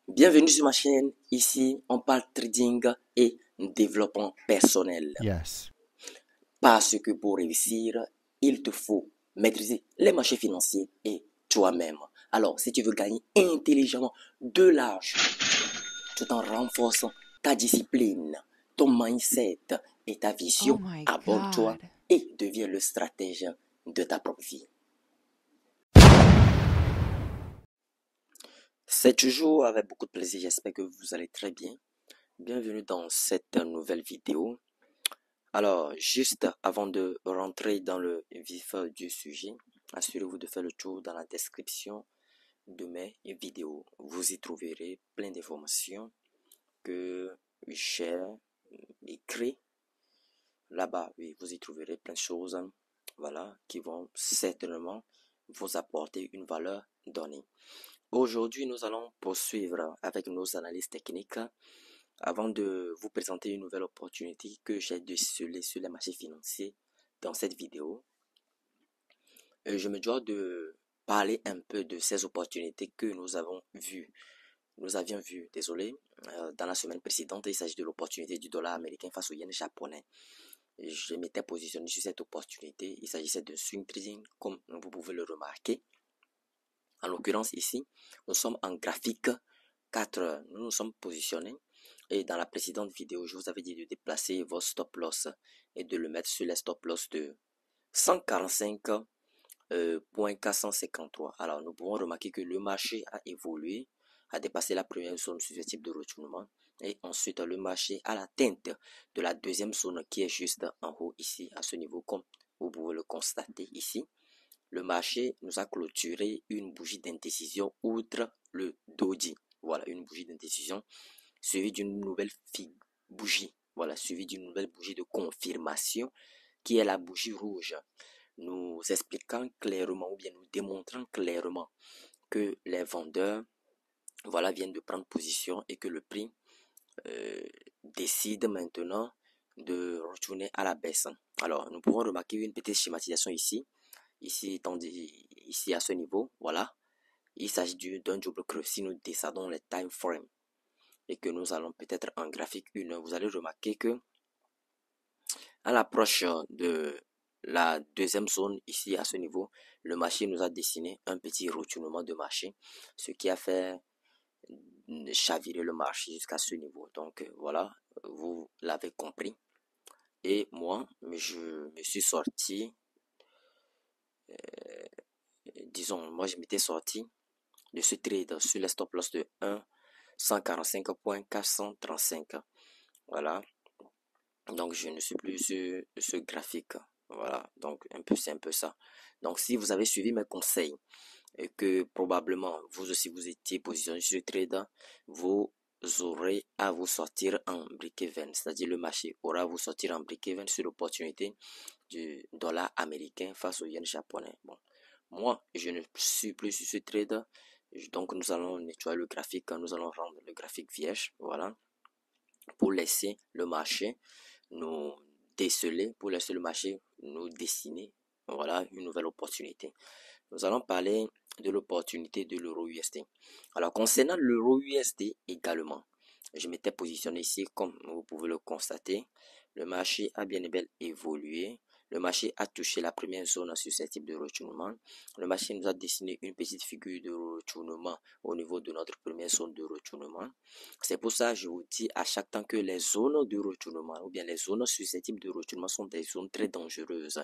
Bienvenue sur ma chaîne. Ici, on parle trading et développement personnel. Yes. Parce que pour réussir, il te faut maîtriser les marchés financiers et toi-même. Alors, si tu veux gagner intelligemment de l'argent, tout en renforçant ta discipline, ton mindset et ta Oh vision, my abonne-toi God. et deviens le stratège de ta propre vie. C'est toujours avec beaucoup de plaisir, j'espère que vous allez très bien. Bienvenue dans cette nouvelle vidéo. Alors, juste avant de rentrer dans le vif du sujet, assurez-vous de faire le tour dans la description de mes vidéos. Vous y trouverez plein d'informations que j'ai écrites là-bas. Oui, vous y trouverez plein de choses, voilà, qui vont certainement vous apporter une valeur donnée. Aujourd'hui, nous allons poursuivre avec nos analyses techniques avant de vous présenter une nouvelle opportunité que j'ai décelée sur les marchés financiers dans cette vidéo. Je me dois de parler un peu de ces opportunités que nous avions vues, désolé, dans la semaine précédente. Il s'agit de l'opportunité du dollar américain face au yen japonais. Je m'étais positionné sur cette opportunité. Il s'agissait de swing trading, comme vous pouvez le remarquer. En l'occurrence ici, nous sommes en graphique 4 heures. Nous nous sommes positionnés et dans la précédente vidéo, je vous avais dit de déplacer vos stop loss et de le mettre sur les stop loss de 145.453. Alors, nous pouvons remarquer que le marché a évolué, a dépassé la première zone sur ce type de retournement et ensuite le marché a l'atteinte de la deuxième zone qui est juste en haut ici, à ce niveau, comme vous pouvez le constater ici. Le marché nous a clôturé une bougie d'indécision outre le doji. Voilà, une bougie d'indécision suivie d'une nouvelle bougie. Voilà, suivie d'une nouvelle bougie de confirmation qui est la bougie rouge. Nous expliquant clairement ou bien nous démontrant clairement que les vendeurs, voilà, viennent de prendre position et que le prix décide maintenant de retourner à la baisse. Alors, nous pouvons remarquer une petite schématisation ici. Ici à ce niveau, voilà, il s'agit d'un double creux. Si nous descendons les time frames et que nous allons peut-être en graphique 1, vous allez remarquer que à l'approche de la deuxième zone ici à ce niveau, le marché nous a dessiné un petit retournement de marché, ce qui a fait chavirer le marché jusqu'à ce niveau. Donc voilà, vous l'avez compris. Et moi, je me suis sorti, disons, moi je m'étais sorti de ce trade sur les stop loss de 1,145.435. Voilà. Donc, je ne suis plus sur ce graphique. Voilà. Donc, c'est un peu ça. Donc, si vous avez suivi mes conseils et que probablement vous aussi vous étiez positionné sur le trade, vous aurez à vous sortir en break-even. C'est-à-dire le marché aura à vous sortir en break-even sur l'opportunité du dollar américain face au yen japonais. Bon. Moi, je ne suis plus sur ce trade. Donc, nous allons nettoyer le graphique. Nous allons rendre le graphique vierge. Voilà. Pour laisser le marché nous déceler, pour laisser le marché nous dessiner. Voilà une nouvelle opportunité. Nous allons parler de l'opportunité de l'euro USD. Alors, concernant l'euro USD également, je m'étais positionné ici, comme vous pouvez le constater. Le marché a bien et bien évolué. Le marché a touché la première zone sur ce type de retournement. Le marché nous a dessiné une petite figure de retournement au niveau de notre première zone de retournement. C'est pour ça que je vous dis à chaque temps que les zones de retournement ou bien les zones sur ce type de retournement sont des zones très dangereuses.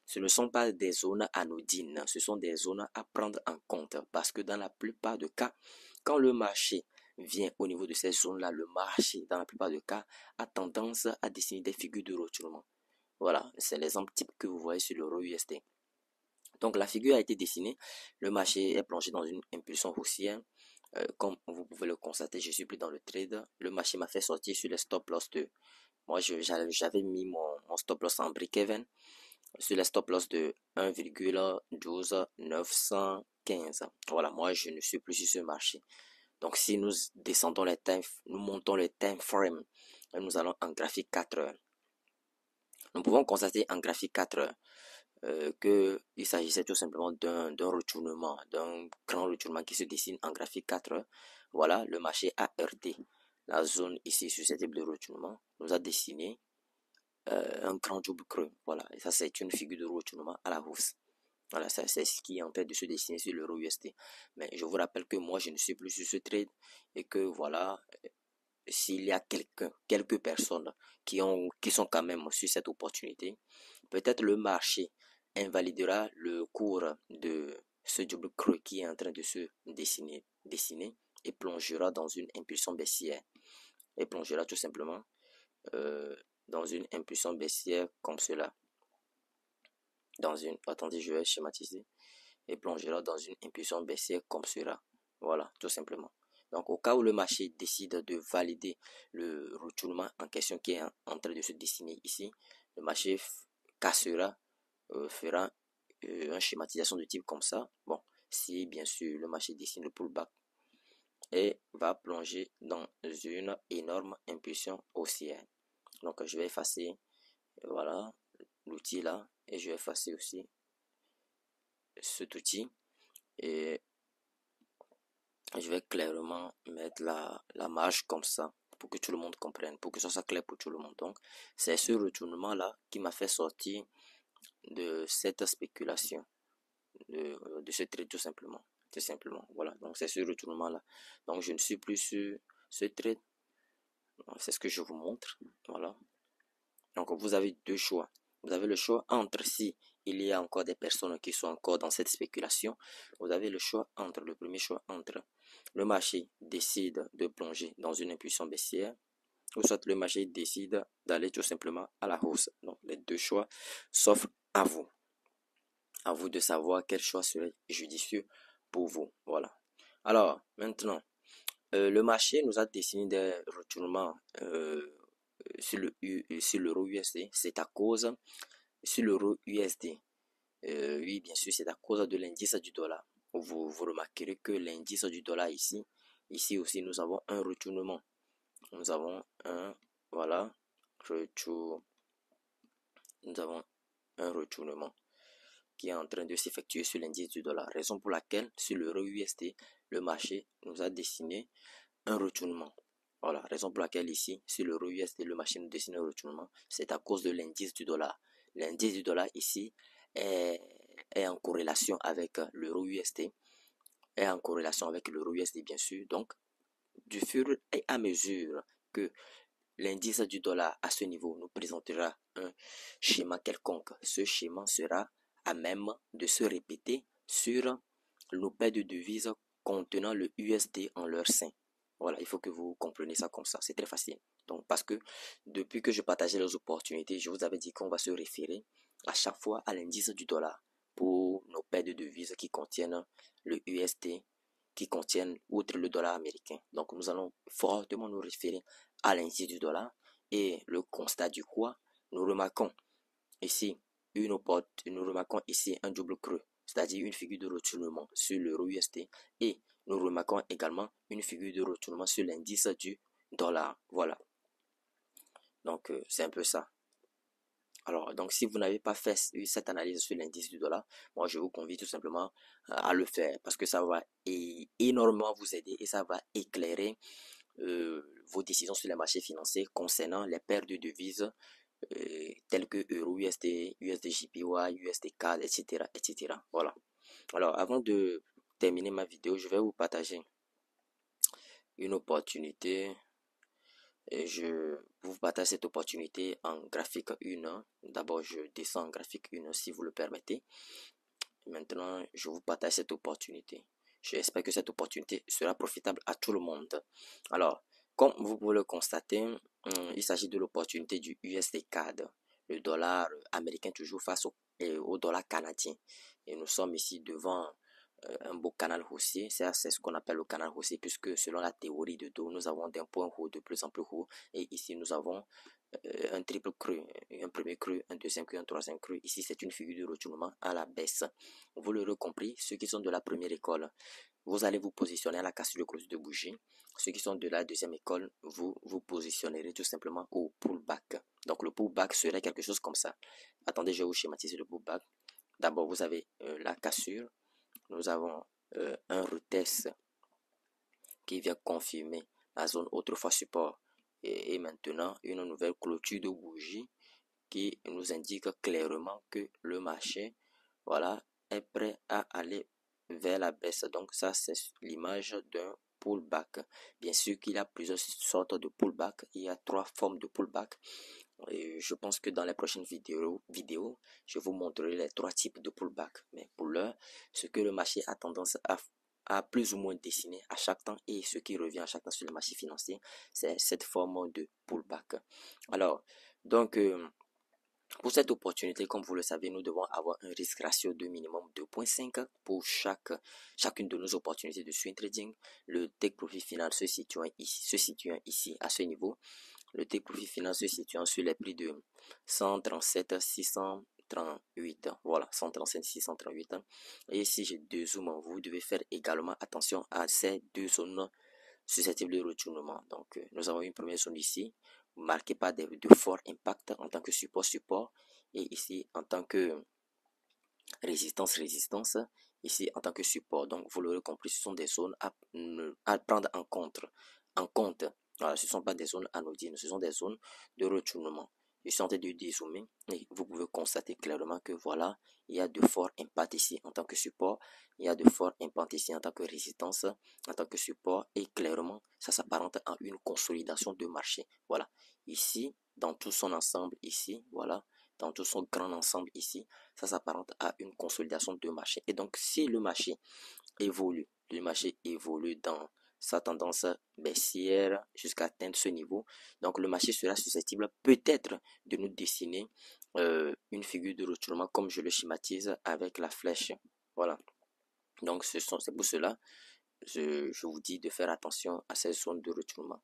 Ce ne sont pas des zones anodines, ce sont des zones à prendre en compte parce que dans la plupart des cas, quand le marché vient au niveau de ces zones-là, le marché, dans la plupart des cas, a tendance à dessiner des figures de retournement. Voilà, c'est l'exemple type que vous voyez sur l'euro USD. Donc la figure a été dessinée, le marché est plongé dans une impulsion haussière. Comme vous pouvez le constater, je suis plus dans le trade. Le marché m'a fait sortir sur les stop loss de... Moi, j'avais mis mon stop loss en break-even sur les stop loss de 1,12915. Voilà, moi, je ne suis plus sur ce marché. Donc, si nous descendons nous montons les time frame, nous allons en graphique 4 heures. Nous pouvons constater en graphique 4 heures qu'il s'agissait tout simplement d'un retournement, d'un grand retournement qui se dessine en graphique 4. Voilà, le marché a heurté la zone ici susceptible de retournement, nous a dessiné un grand double creux. Voilà, et ça c'est une figure de retournement à la hausse. Voilà, ça c'est ce qui est en train de se dessiner sur l'euro USD. Mais je vous rappelle que moi je ne suis plus sur ce trade et que voilà, s'il y a quelques personnes qui sont quand même sur cette opportunité, peut-être le marché invalidera le cours de ce double creux qui est en train de se dessiner et plongera dans une impulsion baissière. Et plongera tout simplement euh, dans une impulsion baissière comme cela. Attendez, je vais schématiser. Et plongera dans une impulsion baissière comme cela. Voilà, tout simplement. Donc, au cas où le marché décide de valider le retournement en question qui est en train de se dessiner ici, le marché cassera, fera une schématisation de type comme ça. Bon, si bien sûr le marché dessine le pullback et va plonger dans une énorme impulsion haussière. Donc, je vais effacer, voilà, l'outil là, et je vais effacer aussi cet outil. Et je vais clairement mettre la marge comme ça pour que tout le monde comprenne, pour que ça soit clair pour tout le monde. Donc, c'est ce retournement-là qui m'a fait sortir de cette spéculation, de ce trade tout simplement. Tout simplement, voilà. Donc, c'est ce retournement-là. Donc, je ne suis plus sur ce trade. C'est ce que je vous montre. Voilà. Donc, vous avez deux choix. Vous avez le choix entre si il y a encore des personnes qui sont encore dans cette spéculation. Vous avez le choix entre, le premier choix entre le marché décide de plonger dans une impulsion baissière ou soit le marché décide d'aller tout simplement à la hausse. Donc, les deux choix s'offrent à vous. À vous de savoir quel choix serait judicieux pour vous. Voilà. Alors, maintenant, le marché nous a dessiné des retournements sur l'euro USD. C'est à cause sur l'euro USD. Oui, bien sûr, c'est à cause de l'indice du dollar. Vous remarquerez que l'indice du dollar ici aussi, nous avons un retournement. Nous avons un, voilà, retour, nous avons un retournement qui est en train de s'effectuer sur l'indice du dollar. Raison pour laquelle, sur l'euro USD, le marché nous a dessiné un retournement. Voilà, raison pour laquelle ici, sur l'euro USD, le marché nous dessine un retournement. C'est à cause de l'indice du dollar. L'indice du dollar ici est en corrélation avec l'euro USD, est en corrélation avec l'euro USD bien sûr. Donc, du fur et à mesure que l'indice du dollar à ce niveau nous présentera un schéma quelconque, ce schéma sera à même de se répéter sur nos paires de devises contenant le USD en leur sein. Voilà, il faut que vous compreniez ça comme ça, c'est très facile. Donc, parce que depuis que je partageais les opportunités, je vous avais dit qu'on va se référer à chaque fois à l'indice du dollar pour nos paires de devises qui contiennent le USD, qui contiennent outre le dollar américain. Donc, nous allons fortement nous référer à l'indice du dollar et le constat du quoi, nous remarquons ici nous remarquons ici un double creux, c'est-à-dire une figure de retournement sur l'euro USD et nous remarquons également une figure de retournement sur l'indice du dollar. Voilà. Donc, c'est un peu ça. Alors, donc, si vous n'avez pas fait cette analyse sur l'indice du dollar, moi, je vous convie tout simplement à le faire parce que ça va énormément vous aider et ça va éclairer vos décisions sur les marchés financiers concernant les paires de devises telles que Euro USD, USD-JPY, USD-CAD, etc., etc. Voilà. Alors, avant de terminer ma vidéo, je vais vous partager une opportunité. Et je vous partage cette opportunité en graphique 1. D'abord, je descends en graphique 1 si vous le permettez. Maintenant, je vous partage cette opportunité. J'espère que cette opportunité sera profitable à tout le monde. Alors, comme vous pouvez le constater, il s'agit de l'opportunité du USD CAD, le dollar américain toujours face au dollar canadien. Et nous sommes ici devant un beau canal haussier. C'est ce qu'on appelle le canal haussier puisque selon la théorie de dos, nous avons d'un point haut de plus en plus haut. Et ici, nous avons un triple creux, un premier creux, un deuxième creux, un troisième creux. Ici, c'est une figure de retournement à la baisse. Vous l'aurez compris, ceux qui sont de la première école, vous allez vous positionner à la cassure de clôture de bougie. Ceux qui sont de la deuxième école, vous vous positionnerez tout simplement au pullback. Donc le pullback serait quelque chose comme ça. Attendez, je vais vous schématiser le pullback. d'abord vous avez la cassure, nous avons un retest qui vient confirmer la zone autrefois support et maintenant une nouvelle clôture de bougie qui nous indique clairement que le marché, voilà, est prêt à aller vers la baisse. Donc ça, c'est l'image d'un pullback. Bien sûr qu'il y a plusieurs sortes de pullback. Il y a 3 formes de pullback. Et je pense que dans les prochaines vidéos, je vous montrerai les 3 types de pullback. Mais pour l'heure, ce que le marché a tendance à plus ou moins dessiner à chaque temps et ce qui revient à chaque temps sur le marché financier, c'est cette forme de pullback. Alors, donc, pour cette opportunité, comme vous le savez, nous devons avoir un risque ratio de minimum 2.5 pour chacune de nos opportunités de swing trading. Le take profit final se situant ici à ce niveau. Le take profit final se situant sur les prix de 137 638. Voilà, 137 638. Et si j'ai deux zooms, vous devez faire également attention à ces deux zones susceptibles de retournement. Donc, nous avons une première zone ici, marquée par de forts impacts en tant que support, et ici en tant que résistance, ici en tant que support. Donc, vous l'aurez compris, ce sont des zones à prendre en compte. Voilà, ce ne sont pas des zones anodines, ce sont des zones de retournement. Je suis en train de dézoomer et vous pouvez constater clairement que voilà, il y a de forts impacts ici en tant que support, il y a de forts impacts ici en tant que résistance, en tant que support et clairement, ça s'apparente à une consolidation de marché. Voilà, ici, dans tout son ensemble, ici, voilà, dans tout son grand ensemble ici, ça s'apparente à une consolidation de marché. Et donc, si le marché évolue dans sa tendance baissière jusqu'à atteindre ce niveau, donc le marché sera susceptible peut-être de nous dessiner une figure de retournement comme je le schématise avec la flèche. Voilà. Donc, c'est pour cela je vous dis de faire attention à ces zones de retournement.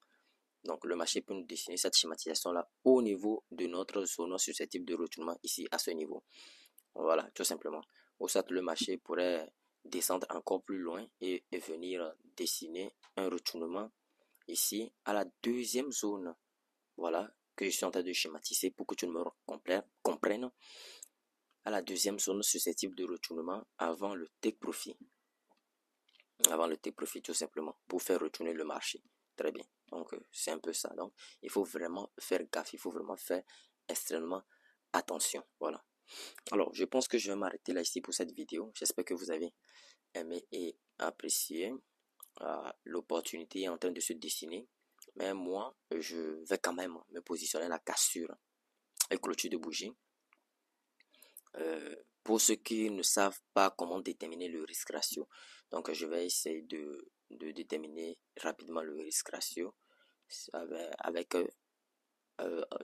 Donc, le marché peut nous dessiner cette schématisation-là au niveau de notre zone susceptible de retournement ici à ce niveau. Voilà, tout simplement. Ou soit le marché pourrait descendre encore plus loin et venir dessiner un retournement ici à la deuxième zone. Voilà, que je suis en train de schématiser pour que tu me comprennes. À la deuxième zone susceptible de retournement avant le take profit. Avant le take profit, tout simplement, pour faire retourner le marché. Très bien. Donc, c'est un peu ça. Donc, il faut vraiment faire gaffe. Il faut vraiment faire extrêmement attention. Voilà. Alors, je pense que je vais m'arrêter là ici pour cette vidéo. J'espère que vous avez aimé et apprécié. L'opportunité est en train de se dessiner. Mais moi, je vais quand même me positionner à la cassure et clôture de bougie. Pour ceux qui ne savent pas comment déterminer le risque ratio, donc je vais essayer de déterminer rapidement le risque ratio avec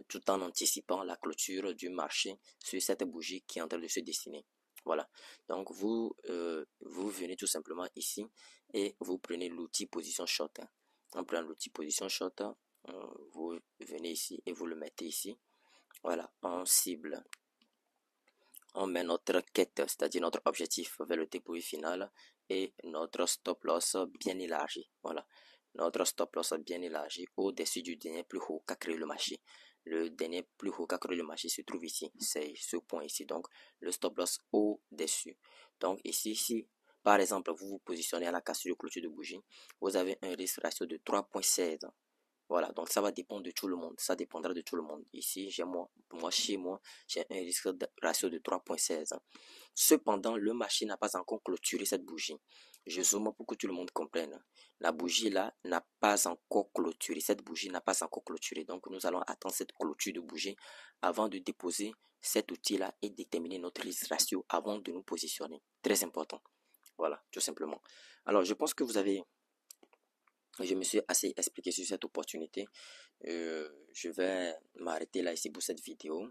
tout en anticipant la clôture du marché sur cette bougie qui est en train de se dessiner. Voilà. Donc vous venez tout simplement ici et vous prenez l'outil position short. En prenant l'outil position short, vous venez ici et vous le mettez ici. Voilà, en cible. On met notre quête, c'est-à-dire notre objectif vers le dépôt final et notre stop loss bien élargi. Voilà, notre stop loss bien élargi au-dessus du dernier plus haut qu'a créé le marché. Le dernier plus haut qu'a créé le marché se trouve ici, c'est ce point ici. Donc, le stop loss au-dessus. Donc, ici, si par exemple vous vous positionnez à la cassure de clôture de bougie, vous avez un risque ratio de 3.16. Voilà, donc ça va dépendre de tout le monde. Ça dépendra de tout le monde. Ici, chez moi, j'ai un risque de ratio de 3.16. Cependant, le marché n'a pas encore clôturé cette bougie. Je zoome pour que tout le monde comprenne. La bougie là n'a pas encore clôturé. Cette bougie n'a pas encore clôturé. Donc, nous allons attendre cette clôture de bougie avant de déposer cet outil là et déterminer notre risque ratio avant de nous positionner. Très important. Voilà, tout simplement. Alors, je pense que je me suis assez expliqué sur cette opportunité. Je vais m'arrêter là ici pour cette vidéo.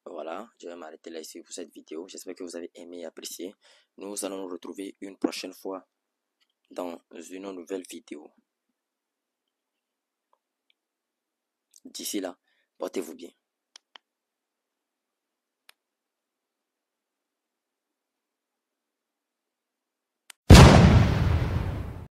Voilà, je vais m'arrêter là ici pour cette vidéo. J'espère que vous avez aimé et apprécié. Nous allons nous retrouver une prochaine fois dans une nouvelle vidéo. D'ici là, portez-vous bien.